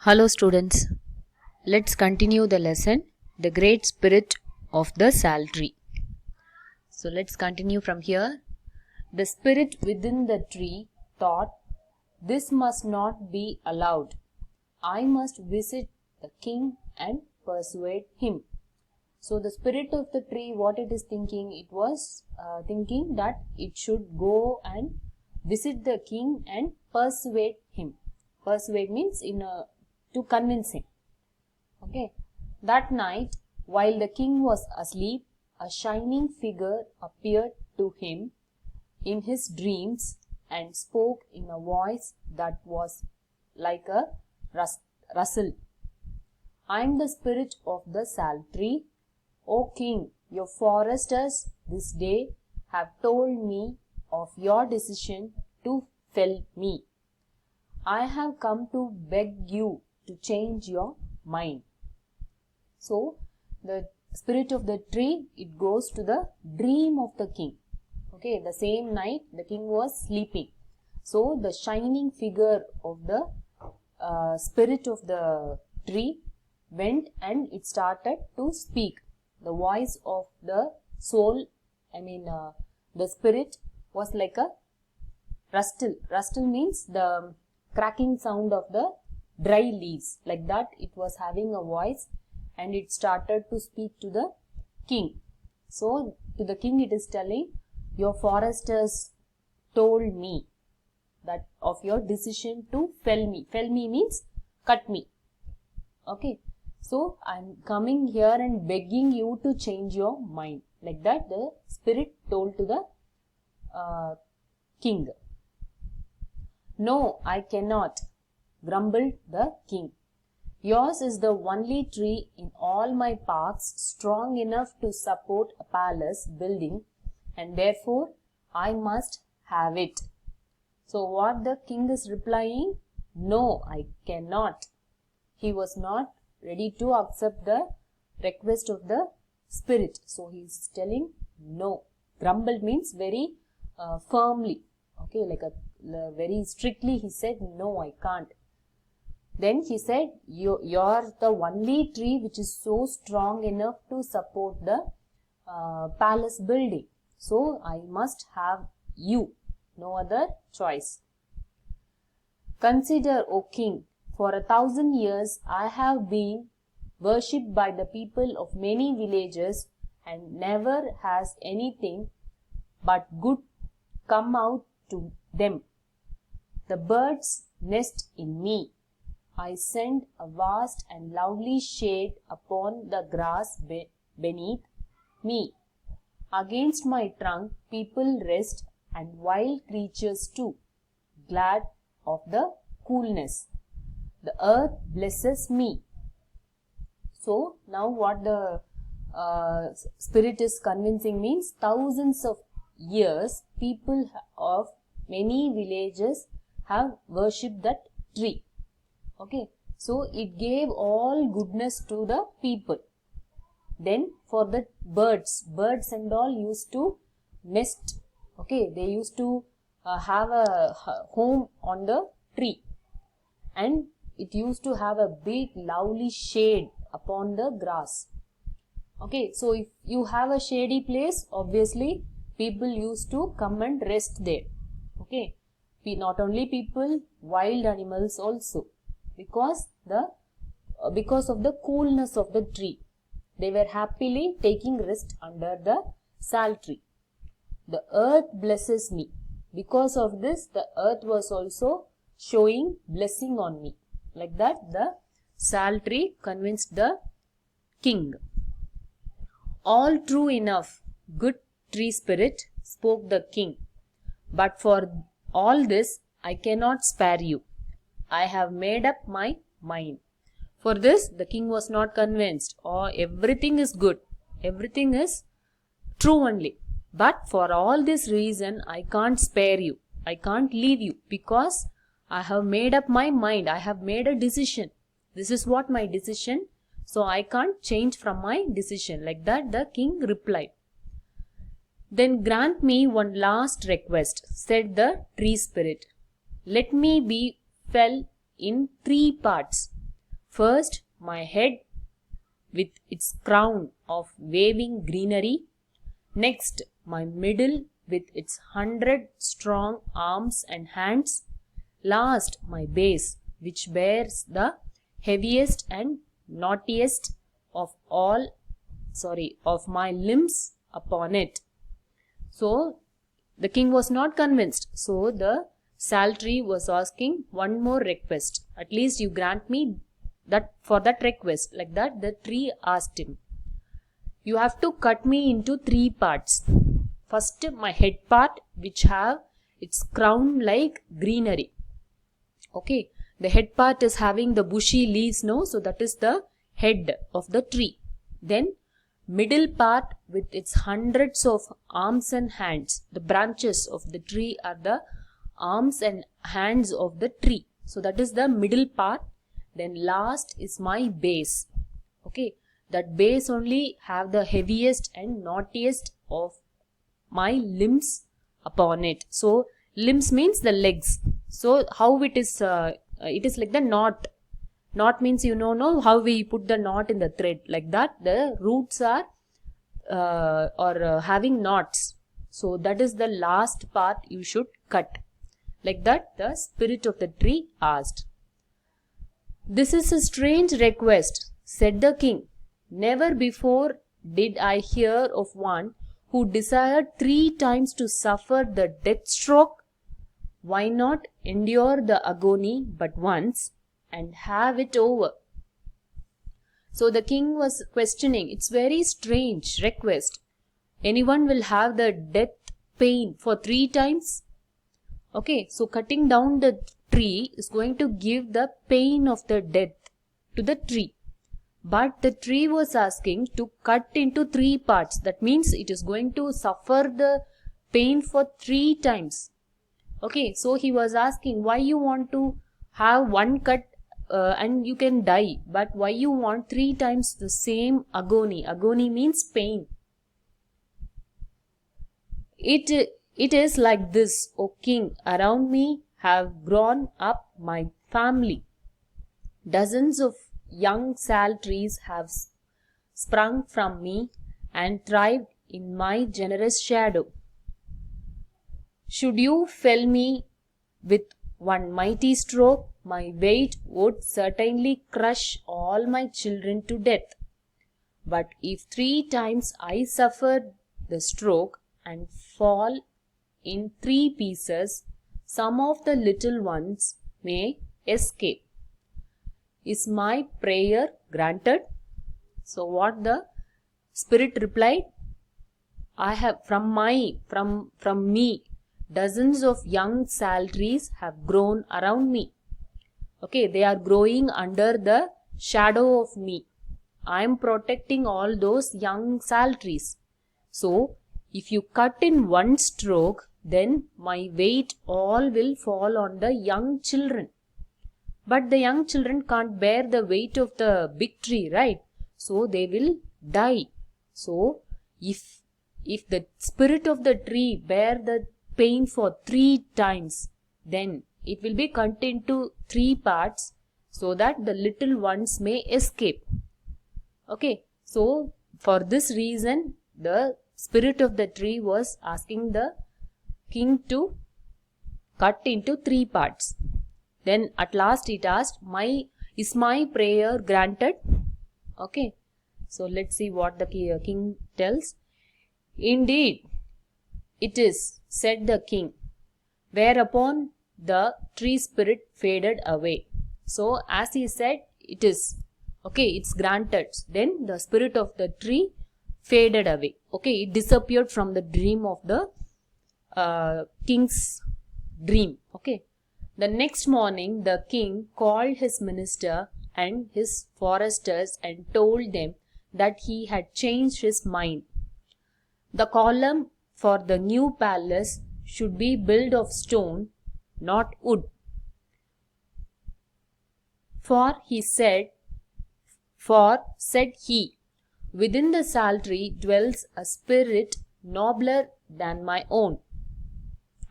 Hello students, let's continue the lesson, the great spirit of the saltry. So let's continue from here. The spirit within the tree thought, this must not be allowed. I must visit the king and persuade him. So the spirit of the tree, what it is thinking, it was thinking that it should go and visit the king and persuade him. Persuade means to convince him. Okay. That night, while the king was asleep, a shining figure appeared to him in his dreams and spoke in a voice that was like a rustle. I am the spirit of the saltry. O king, your foresters this day have told me of your decision to fell me. I have come to beg you to change your mind. So, the spirit of the tree, it goes to the dream of the king. Okay, the same night the king was sleeping. So, the shining figure of the spirit of the tree went and it started to speak. The voice of the soul, the spirit was like a rustle. Rustle means the cracking sound of the dry leaves. Like that, it was having a voice and it started to speak to the king. So, to the king it is telling, your foresters told me that of your decision to fell me. Fell me means cut me. Okay. So, I am coming here and begging you to change your mind. Like that, the spirit told to the king. No, I cannot, grumbled the king. Yours is the only tree in all my parks strong enough to support a palace building, and therefore I must have it. So what the king is replying? No, I cannot. He was not ready to accept the request of the spirit. So he is telling no. Grumbled means very firmly. Okay, like very strictly he said, no, I can't. Then he said, you're the only tree which is so strong enough to support the palace building. So I must have you. No other choice. Consider, O king, for 1,000 years I have been worshipped by the people of many villages, and never has anything but good come out to them. The birds nest in me. I send a vast and lovely shade upon the grass beneath me. Against my trunk people rest, and wild creatures too, glad of the coolness. The earth blesses me. So, now what the spirit is convincing means, thousands of years people of many villages have worshipped that tree. Okay, so it gave all goodness to the people. Then for the birds and all used to nest. Okay, they used to have a home on the tree, and it used to have a big lovely shade upon the grass. Okay, so if you have a shady place, obviously people used to come and rest there. Okay, not only people, wild animals also, because of the coolness of the tree, they were happily taking rest under the saltry. The earth blesses me. Because of this, the earth was also showing blessing on me. Like that, the saltry convinced the king. All true enough, good tree spirit, spoke the king. But for all this, I cannot spare you. I have made up my mind. For this, the king was not convinced. Everything is good. Everything is true only. But for all this reason, I can't spare you. I can't leave you, because I have made up my mind. I have made a decision. This is what my decision. So I can't change from my decision. Like that, the king replied. Then grant me one last request, said the tree spirit. Let me be fell in 3 parts. First, my head with its crown of waving greenery. Next, my middle with its 100 strong arms and hands. Last, my base, which bears the heaviest and knottiest of my limbs upon it. So, the king was not convinced. So, the salary was asking one more request. At least you grant me that for that request. Like that, the tree asked him, you have to cut me into 3 parts. First, my head part, which have its crown like greenery. Okay, the head part is having the bushy leaves, no? So that is the head of the tree. Then, middle part with its hundreds of arms and hands. The branches of the tree are the arms and hands of the tree. So that is the middle part. Then last is my base. Okay, that base only have the heaviest and knottiest of my limbs upon it. So limbs means the legs. So how it is like the knot. Knot means you know how we put the knot in the thread. Like that, the roots are having knots. So that is the last part you should cut. Like that, the spirit of the tree asked. This is a strange request, said the king. Never before did I hear of one who desired 3 times to suffer the death stroke. Why not endure the agony but once and have it over? So the king was questioning. It's very strange request. Anyone will have the death pain for 3 times? Okay, so cutting down the tree is going to give the pain of the death to the tree. But the tree was asking to cut into 3 parts. That means it is going to suffer the pain for 3 times. Okay, so he was asking why you want to have one cut and you can die. But why you want 3 times the same agony? Agony means pain. It is like this, O king. Around me have grown up my family. Dozens of young sal trees have sprung from me and thrived in my generous shadow. Should you fell me with one mighty stroke, my weight would certainly crush all my children to death. But if 3 times I suffered the stroke and fall in 3 pieces, some of the little ones may escape. Is my prayer granted? So what the spirit replied? I have from me dozens of young sal trees have grown around me. Okay, they are growing under the shadow of me. I am protecting all those young sal trees. So if you cut in one stroke, then my weight all will fall on the young children. But the young children can't bear the weight of the big tree, right? So they will die. So if the spirit of the tree bear the pain for 3 times, then it will be cut into 3 parts so that the little ones may escape. Okay, so for this reason, the spirit of the tree was asking the king to cut into 3 parts. Then at last it asked, is my prayer granted? Okay, so let's see what the king tells. Indeed, it is, said the king, whereupon the tree spirit faded away. So as he said, it is. Okay, it's granted. Then the spirit of the tree faded away. Okay, it disappeared from the dream of the king's dream. Okay. The next morning, the king called his minister and his foresters and told them that he had changed his mind. The column for the new palace should be built of stone, not wood. For said he, within the sal tree dwells a spirit nobler than my own.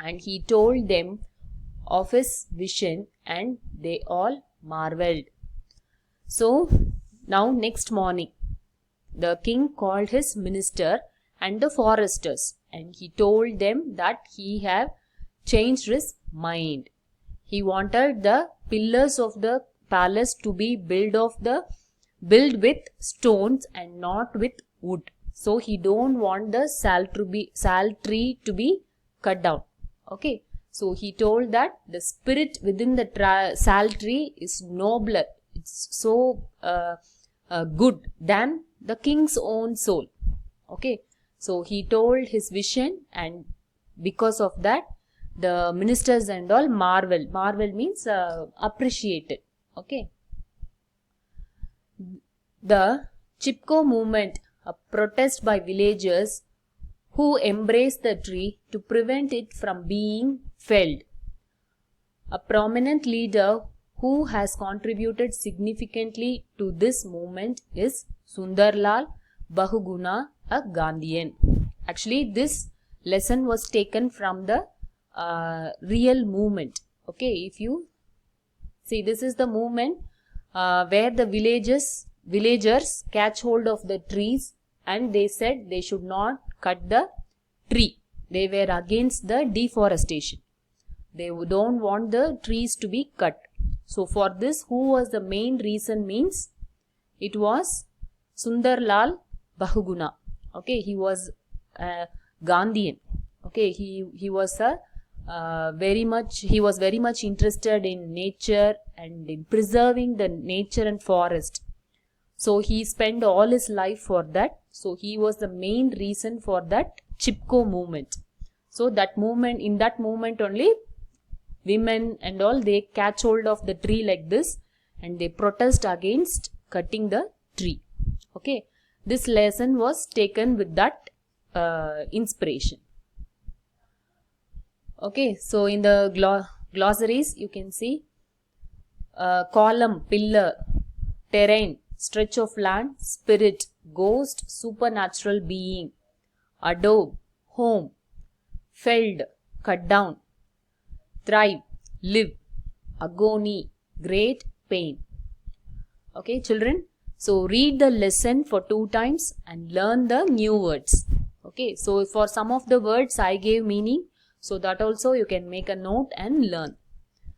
And he told them of his vision, and they all marveled. So now next morning, the king called his minister and the foresters, and he told them that he have changed his mind. He wanted the pillars of the palace to be built with stones and not with wood. So he don't want the sal tree to be cut down. Okay. So he told that the spirit within the sal tree is nobler. It's so good than the king's own soul. Okay. So he told his vision, and because of that, the ministers and all marvel. Marvel means appreciated. Okay. The Chipko movement, a protest by villagers who embraced the tree to prevent it from being felled. A prominent leader who has contributed significantly to this movement is Sundarlal Bahuguna, a Gandhian. Actually, this lesson was taken from the real movement. Okay, if you see, this is the movement where the villagers catch hold of the trees, and they said they should not cut the tree. They were against the deforestation. They don't want the trees to be cut. So for this, who was the main reason means it was Sundarlal Bahuguna. Okay, he was a Gandhian. Okay, he was very much interested in nature and in preserving the nature and forest. So he spent all his life for that. So he was the main reason for that Chipko movement. So that movement, in that movement only, women and all, they catch hold of the tree like this and they protest against cutting the tree. Okay, this lesson was taken with that inspiration. Okay, so in the glossaries you can see column, pillar, terrain, stretch of land, spirit, ghost, supernatural being, adobe, home, felled, cut down, thrive, live, agony, great pain. Okay, children. So read the lesson for 2 times and learn the new words. Okay, so for some of the words I gave meaning, so that also you can make a note and learn.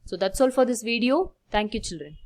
So that's all for this video. Thank you, children.